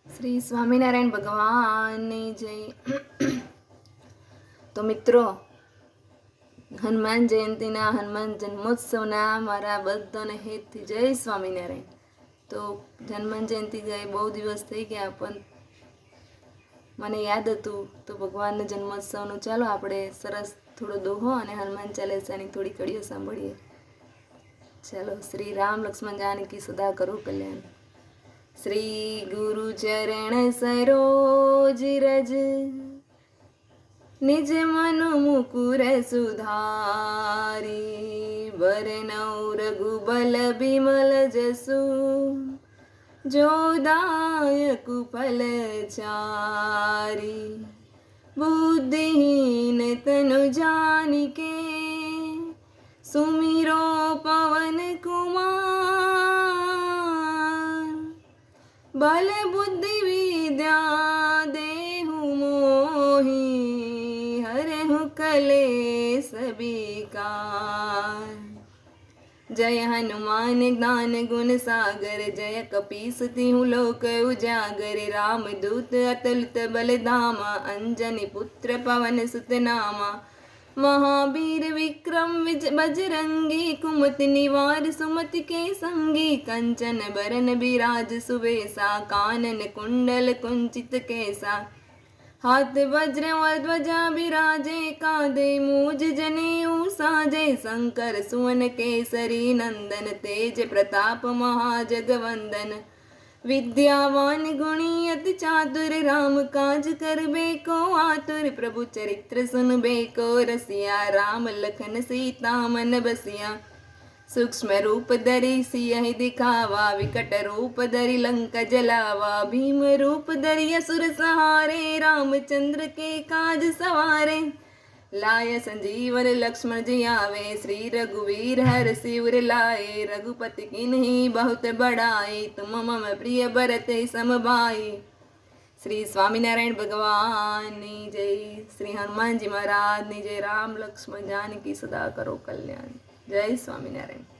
શ્રી સ્વામિનારાયણ ભગવાનની જય. તો મિત્રો, હનુમાન જયંતિના હનુમાન જન્મોત્સવના મારા બધાને હેતથી જય સ્વામિનારાયણ. તો હનુમાન જયંતિ ગઈ બહુ દિવસ થઈ ગયા, પણ મને યાદ હતું તો ભગવાનના જન્મોત્સવનું ચાલો આપણે સરસ થોડો દોહો અને હનુમાન ચાલીસાની થોડી કડીઓ સાંભળીએ. ચાલો. શ્રી રામ લક્ષ્મણ જાનકી સદા કરો કલ્યાણ. શ્રી ગુરુ ચરણ સરોજ રજ નિજ મન મુકુર સુધારી, બરનૌ રઘુબલ બિમલ જસુ, જોદાયક ફલ ચારી. બુદ્ધિહીન તनु જાનિકે, સુમિરો પવન કુમાર. बल बुद्धि विद्या देहु मोहि, हरहु कलेस विकार. जय हनुमान ज्ञान गुण सागर, जय कपीस तिहु लोक उजागर. राम दूत अतुलित बल धामा, अंजनी पुत्र पवन सुत नामा. महावीर विक्रम बजरंगी, कुमति निवार सुमति के संगी. कंचन बरन बिराज सुबेसा, कानन कुंडल कुंचित केसा. हाथ वज्र ध्वजा बिराजे, कांधे मूज जनेऊ साजे. शंकर सुवन केसरी नंदन, तेज प्रताप महाजगवंदन. विद्यावान गुणी अति चातुर, राम काज करबे को आतुर. प्रभु चरित्र सुनबे को रसिया, राम लखन सीता मन बसिया. सूक्ष्म रूप धरि सियहि दिखावा, विकट रूप धरि लंका जलावा. भीम रूप धरि असुर सहारे, रामचंद्र के काज सवारे. लाय संजीवन लक्ष्मण जी आवे, श्री रघुवीर हर शिवर लाए. रघुपति किन्हीं बहुत बड़ाई, तुम मम प्रिय भरत सम भाई. श्री स्वामिनारायण भगवानની જય. શ્રી હનુમાનજી મહારાજની જય. રામ લક્ષ્મણ જાનકી સદા કરો કલ્યાણ. જય સ્વામિનારાયણ.